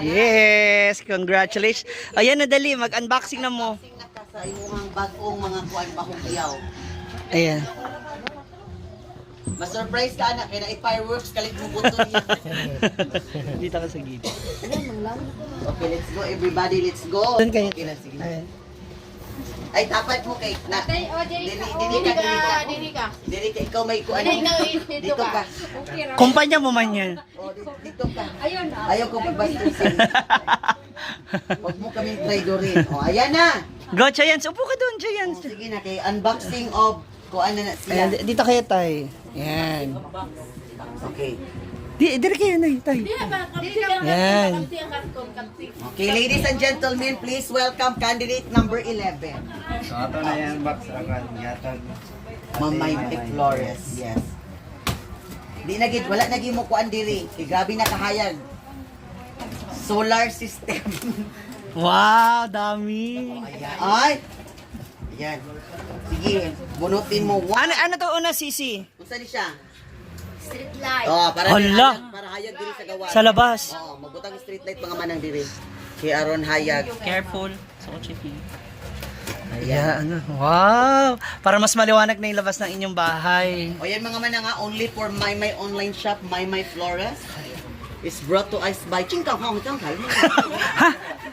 Yes, congratulations. Ayan na dali, mag-unboxing na mo. Unboxing na ka sa imong bagong mga kuan bahugyaw. Ayan. Ma-surprise ka na kaya na i-fireworks kalit mo buto niya. Dito ka sa gilid. Okay, let's go everybody, let's go. Doon kayo. Okay na, sige. Ayan. Ay, tapat mo kay na. Tay, o, Dili ka. dili ka. Dili ka, ikaw may kuan. Dili ka, dito ka. Okay, ra. Kumpanya mo man yan. Oh, dito ka. Ayun na. Ayaw ko magbastusin. Huwag mo kaming traidorin. O, ayan na. Go, Chayans. Upo ka doon, Chayans. O, sige na, kay unboxing of kuan na siya. Ayan, dito kayo, Tay. Yan. Okay. Dire kayo na, Tay. Yan. Okay, ladies and gentlemen, please welcome candidate number 11. So ato na yan box akan yatag. Mamay Flores, yes. Di na gid, wala na gid mo kuan diri. Kay grabe na kahayag. Solar system. Wow, dami. Ayan. Ay. Ayan. Sige, bunutin mo. Wow. Ano to una, Sisi? Unsa ni siya? Street light. Oh, para Hala. para hayag diri sa gawa. Sa labas. Oh, magbutang street light mga manang diri. Kay aron hayag. Careful. Sa kotse. Ayan, ano. Wow. Para mas maliwanag na yung labas ng inyong bahay. O yan mga manang nga, only for My online shop, My Flores. Is brought to us by Chingkang Hong Kong. Ha?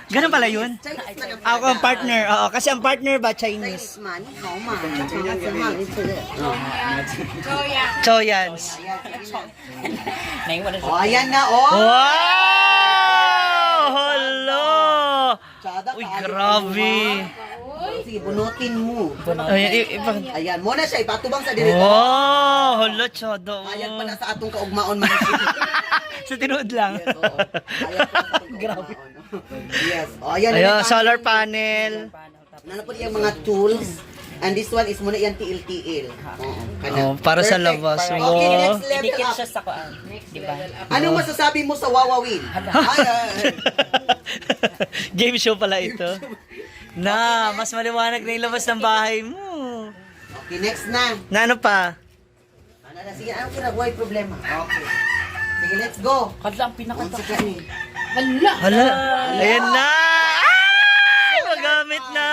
Ganun pala yun? Ako ang partner. Oo, kasi ang partner ba Chinese? man, how man? Choyans. O, ayan na, oh! Wow! Hello! Tsada, Uy, kaayo grabe. mo, ha? Sige, bunutin mo. Ayan, Ayan, muna siya, ipatubang sa diri. wow! Hello, chodo. Hayag pa na sa atong kaugmaon, man. Sa tinood lang. Yes, oo. Hayag pa sa atong kaugmaon. Yes. O, ayan. Ayun, solar panel. Ano po yung mga tools? And this one is muna yung TLTL. Oo, kana. Oh, para sa Perfect. labas. Okay, Wow. next level up. sa kuan, di ba? Anong masasabi mo sa Wawawin? Ay, Game show pala ito. Na, mas maliwanag na yung labas ng bahay mo. okay, next na. Na ano pa? Ano na, sige, ano kinabuhay problema? Okay. Sige, let's go. Kadla ang pinaka Once ka ni. Hala. Hala. Ayan na. Ay, magamit na.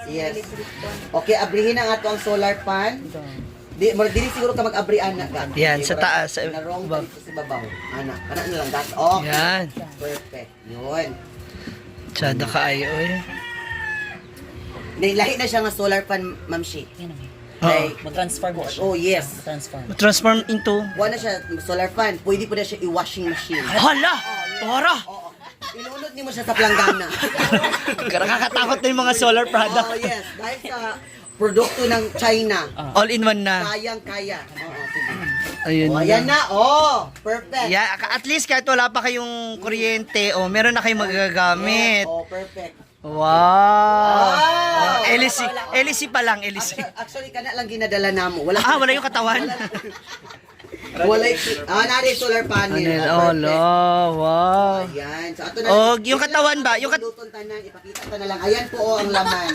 Yes. Okay, abrihin ang ato ang solar pan. Dili siguro ka mag-abrian na. Yan, sa taas, sa Narong baba. dito sa babaw. Ana, kana na lang. That's okay. Yan. Perfect. Yun. Tsada ka ay, oy. Lahi na siya nga solar pan, Ma'am Shi. Oo. Mag-transfer mo siya. Oh, yes. Transfer. Transform into... Wala siya solar fan. Pwede po na siya i-washing machine. Hala! Para! Oo. Ilunod niyo mo siya sa planggana. Nakakatakot na yung mga solar Oh, product. yes. Dahil sa produkto ng China. All in one na. Kayang-kaya. Oo, sige. Ayun Oh, ayan na. Oh, perfect. Yeah, at least kahit wala pa kayong kuryente, oh, meron na kayong magagamit. Oh, perfect. Wow! Wow! LC. LC pa lang, LC. Actually, kana lang ginadala namo. Wala. Ah, wala yung katawan. Wala. Nari solar panel. Panel, Oh, oh, perfect. lo, wow. Ayan. So, ato na. Oh, yung katawan ba? Yung Lutong tanan, ipakita ta na lang. Ayan po oh, ang laman.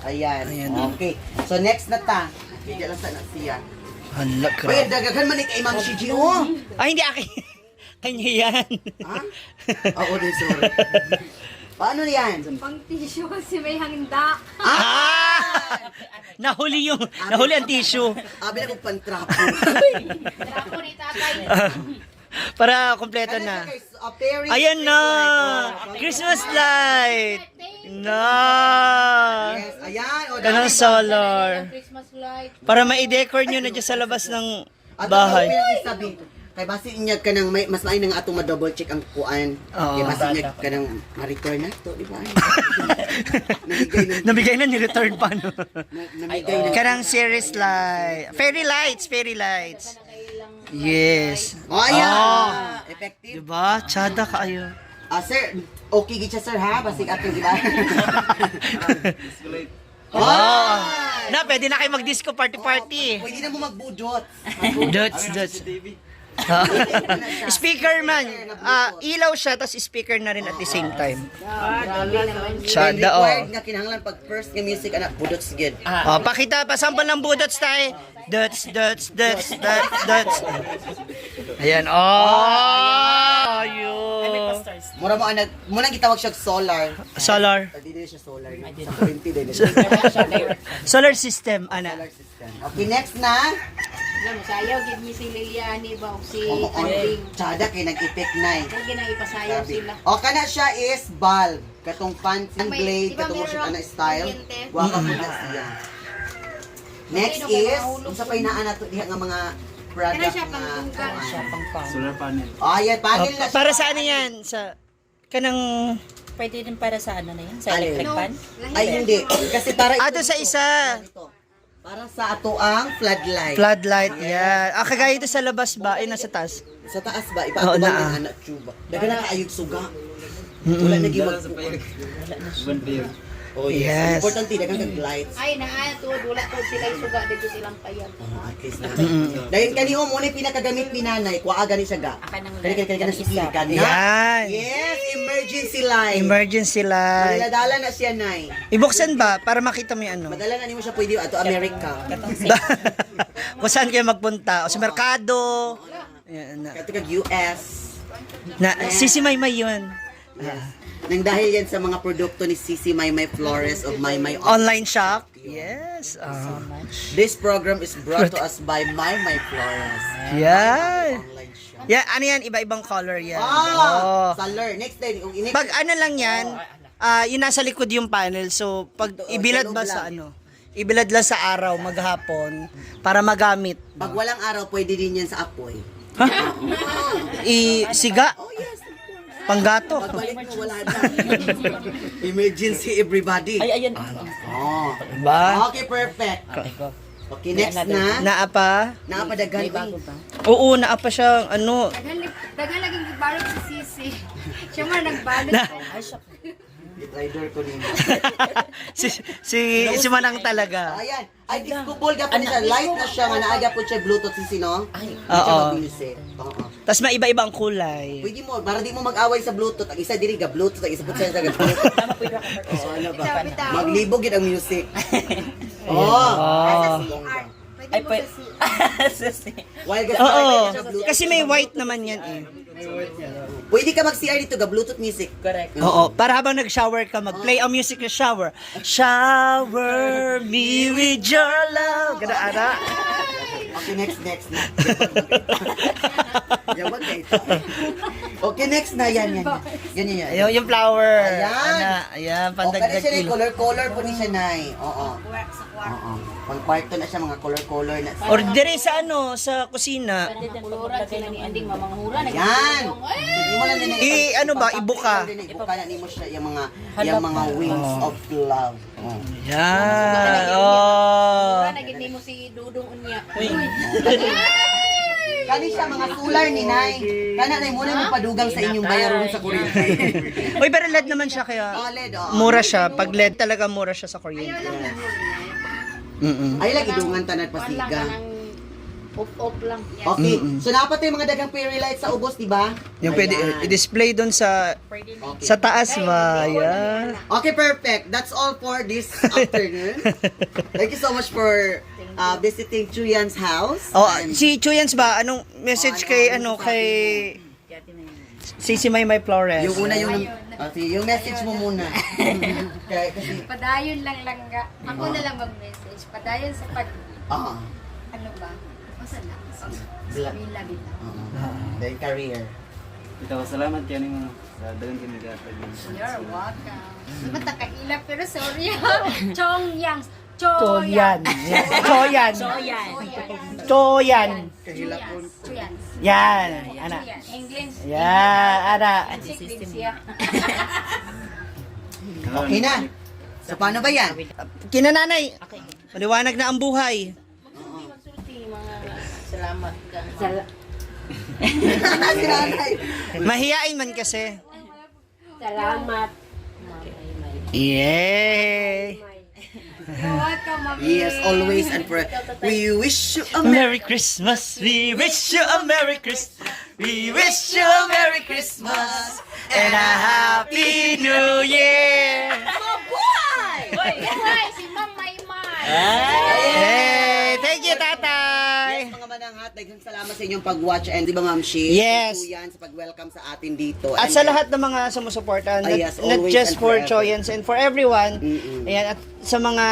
Ayan. Ayan. Okay. So, next na ta. Hindi lang sana siya. Hala, Uy, grabe. dagagan man ni kay Ma'am Shiji, oh. Ay, hindi akin. Kanya yan. Ha? Oo, din, sorry. Paano yan? Pang tissue kasi may hangda. Ah! Nahuli ang tissue. Abi na kong pantrapo. Ako ni tatay. Para kompleto na. Ayan na! Christmas light! Na! Yes, ayan. O, Ganang solar. Christmas light. Para ma-decor nyo na dyan sa labas ng At bahay. ang sabi, kay basi inyag ka nang mas maay nang ato ma-double check ang kuan. Oo. Kay basi inyag ka nang ma-return na to, di ba? Nabigay na ni-return pa, no? Namigay na. Karang series light. Fairy lights, fairy lights. Yes. Oh, ayan. Oh. Effective. Diba? Tsada kayo. Sir, okay gid siya sir ha, basi atong di ba? Oh. Na, pwede na kayo mag-disco party-party. Pwede na mo magbudot. Dots. Speaker man. Ilaw siya, tapos speaker na rin at the same time. Tsada, oh. Required nga kinahanglan pag first nga music anak budot sigid. Oh, pakita pa sample ng budots tayo. Dots. Ayan. Oh, ayun. Mura mo ang muna gitawag siya solar. Solar. Hindi din siya solar. Sa kurinti din. Solar system, ana. Solar system. Okay, next na. Alam mo, sayaw, give me si Liliani ba o si Oo, Anding. tsada kay nag-epek na eh. Huwag na ipasayaw sila. O, kana siya is bulb. Katong fancy May- blade, di ba katong siya meron ano style. kuryente? Waka po na siya. Next is, kung sa painaan na to, diha nga mga Kana product siya na... pangtungga. Siya pang pang. Solar panel. Oh, yan, panel na siya. Para sa ano yan? Sa kanang Pwede din para sa ano na yun? Sa Alin? electric No, fan? Ay, hindi. Kasi para Ato sa isa. Ito. Para sa ato ang floodlight. Floodlight, yeah. Ah, kagaya ito sa labas ba? Ay, nasa taas. Sa taas ba? Iba Oo, ako ba naa. ng anak tuba? Daga na kaayog suga. Wala na Dala gimag. sa payag. Iban payag. Oh yes. Yes. Importante, dagang kag-lights. Ay, naa to, wala to sila suga dito silang payag. At least na. Dahil kaniho muna yung pinakagamit ni nanay, kuha gani siya ga. Aka nang Kani speaker ka na. Yan. Yes, emergency light. Emergency light. Madala na siya, nay. Ibuksan ba? Para makita mo yung ano. Madala na nimo siya pwede ato America. Kung saan kayo magpunta. O sa merkado. Yan, na. Kato kag US. Sisi Maymay yun. Yes. Nang dahil yan sa mga produkto ni Sisi Maymay Flores of Maymay Online shop. Yes. This program is brought to us by Maymay Flores. Yan. Online shop. Yan, ano yan? Iba-ibang color yan. Ah! Oh. Saler. Next day. Kung inex- Pag ano lang yan, yung nasa likod yung panel. So, pag ibilad ba sa ano? Ibilad lang sa araw, maghapon, para magamit. Pag walang araw, pwede din yan sa apoy. Siga. Oh yes. Panggato. Pagbalik mo, wala na. Emergency everybody. Ay, ayun. Oh. Ba? Okay, perfect. Okay, go. Okay, next na. Naapa? Nakapadagan. May bago ba? Oo, naapa siya, ano. Dagan laging gibalot si Sisi. Siya man nagbalot. Ay, siya. Rider ko nimo. si Manang talaga. Ayan. Ay, disco ball ka pa niya. Light na siya. Nga naaga po siya Bluetooth sisi, no? Ay. Oo. Oo. Tapos may iba-iba ang kulay. Pwede mo, para di mo mag-away sa Bluetooth. Ang isa diri ga Bluetooth, ang isa po siya sa Bluetooth. Tama po yung Oo, ano ba? Bitaw, bitaw. Maglibog yun ang music. Oh. Pwede Ay, mo pwede. sa While gas Oo. siya Bluetooth. Kasi may white naman yan eh. Pwede ka mag-CR dito ga Bluetooth music. Correct. Oo, para habang nag-shower ka, mag-play ang music na shower. Shower me with your love. Gana, ana. Okay, next na. Yawan ka ito. Okay, next na. Yan. Ganyan yan. Yung flower. Ayan. Ana, ayan, O, pandagdag kasi siya na kilo. color po ni siya, Nay. Oo. sa kwarto. Oo. Pang kwarto na siya, mga color na. Or dire sa ano, sa kusina. Kuluran sila ni Anding mamanghura. Yan! Hindi mo lang din Ano ba, ibuka? Ibuka na nimo siya yung mga wings of love. Oh. Yan. Oh. Naging mo si Dudong Unya. Kani siya mga solar ni Nay. Kana nay muna mo padugang sa inyong bayaron sa kuryente. Uy, pero LED naman siya kaya OLED, oo. mura siya. Pag LED talaga mura siya sa kuryente. Ay lagi dungan tanan pasiga. Off lang. Okay. So napatay mga dagang fairy lights sa ubos, di ba? Yung pwede Ayan. i-display doon sa taas ba? Yan. Okay, perfect. That's all for this afternoon. Thank you so much for visiting Chuyan's house. Oh, And- si Chuyans ba? Anong message kay kay Sisi Maymay Flores? Yung una yung message mo muna. Kasi Padayon lang langga. Ako na lang mag-message. Padayon sa pag... Ano ba? Masa na? Bila bitaw. Then career. Ito, salamat yan yung sa dagang kinigatag. You're welcome. Diba takaila pero sorry ha. Chongyang. Choyan. Choyan. Soyan. Choyan. Chuyans. Yan. Ana. English. Yan, ana. Anti-system siya. Okay na. So paano ba yan? Kinananay. Maliwanag na ang buhay. Salamat ka. Sinanay. Mahiyain man kasi. Salamat. Yay! You're welcome, mami. Yes, always and forever. We wish you a Merry Christmas. We wish you a Merry Christmas. We wish you a Merry Christmas and a Happy New Year. Ay, si Ma'am Maymay. Hey, thank you, tatay. mga manangat. Daghang salamat sa inyong pag-watch and di ba Ma'am Shi? Yes. Thank you yan sa pag-welcome sa atin dito. At And sa then- lahat ng mga sumusuporta, not, yes, not always just and for forever. Choyans and for everyone. Mm-mm. Ayan, at sa mga,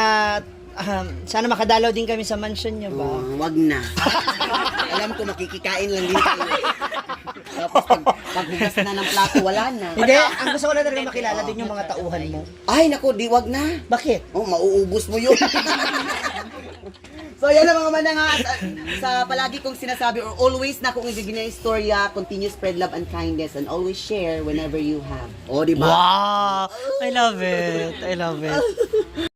sana makadalaw din kami sa mansion nyo ba? Wag na. Alam ko makikikain lang din tayo. Tapos paghugas na ng plato, wala na. Hindi, ang gusto ko na talaga makilala din yung mga tauhan mo. Ay, naku, di wag na. Bakit? Oh, mauubos mo yun. So, yan ang mga manang sa palagi kong sinasabi or always na kung igiging na istorya, continue spread love and kindness and always share whenever you have. Oh, di ba? Wow! I love it. I love it.